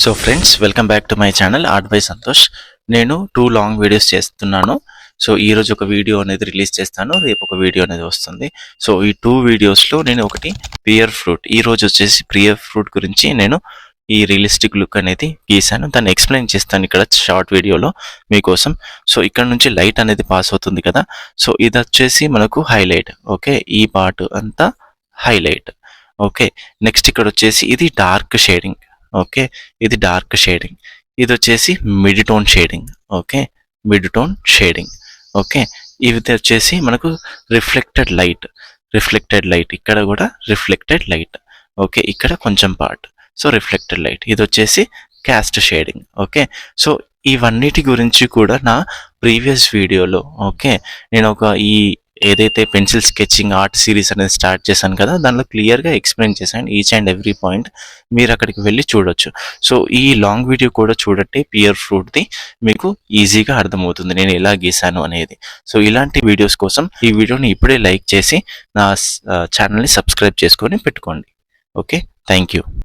So friends, welcome back to my channel art by Santosh. నేను 2 long videos చేస్తున్నాను. So ఈరోజు ఒక వీడియో అనేది రిలీజ్ చేస్తాను, రేపు ఒక వీడియో అనేది వస్తుంది. సో ఈ 2 వీడియోస్లో నేను ఒకటి పియర్ ఫ్రూట్, ఈరోజు వచ్చేసి పియర్ ఫ్రూట్ గురించి నేను ఈ రియలిస్టిక్ లుక్ అనేది గీసాను. దాన్ని ఎక్స్ప్లెయిన్ చేస్తాను ఇక్కడ షార్ట్ వీడియోలో మీకోసం. సో ఇక్కడ నుంచి లైట్ అనేది పాస్ అవుతుంది కదా, సో ఇది వచ్చేసి మనకు హైలైట్. ఓకే, ఈ పార్ట్ అంతా హైలైట్. ఓకే, నెక్స్ట్ ఇక్కడ వచ్చేసి ఇది డార్క్ షేడింగ్. ఓకే, ఇది డార్క్ షేడింగ్. ఇది వచ్చేసి mid tone shading. Okay, mid tone shading. Okay, ఇది వచ్చేసి మనకు రిఫ్లెక్టెడ్ లైట్. ఇక్కడ కూడా రిఫ్లెక్టెడ్ లైట్. ఓకే, ఇక్కడ కొంచెం పార్ట్, సో రిఫ్లెక్టెడ్ లైట్. ఇది వచ్చేసి క్యాస్ట్ షేడింగ్. ఓకే, సో ఇవన్నిటి గురించి కూడా నా ప్రీవియస్ వీడియోలో ఓకే నేను ఈ ఏదైతే పెన్సిల్ స్కెచింగ్ ఆర్ట్ సిరీస్ అనేది స్టార్ట్ చేశాను కదా, దానిలో క్లియర్గా ఎక్స్ప్లెయిన్ చేశాను ఈచ్ అండ్ ఎవ్రీ పాయింట్. మీరు అక్కడికి వెళ్ళి చూడొచ్చు. సో ఈ లాంగ్ వీడియో కూడా చూడండి, పియర్ ఫ్రూట్ది. మీకు ఈజీగా అర్థమవుతుంది నేను ఎలా గీసాను అనేది. సో ఇలాంటి వీడియోస్ కోసం ఈ వీడియోని ఇప్పుడే లైక్ చేసి నా ఛానల్ని సబ్స్క్రైబ్ చేసుకొని పెట్టుకోండి. Okay, thank you.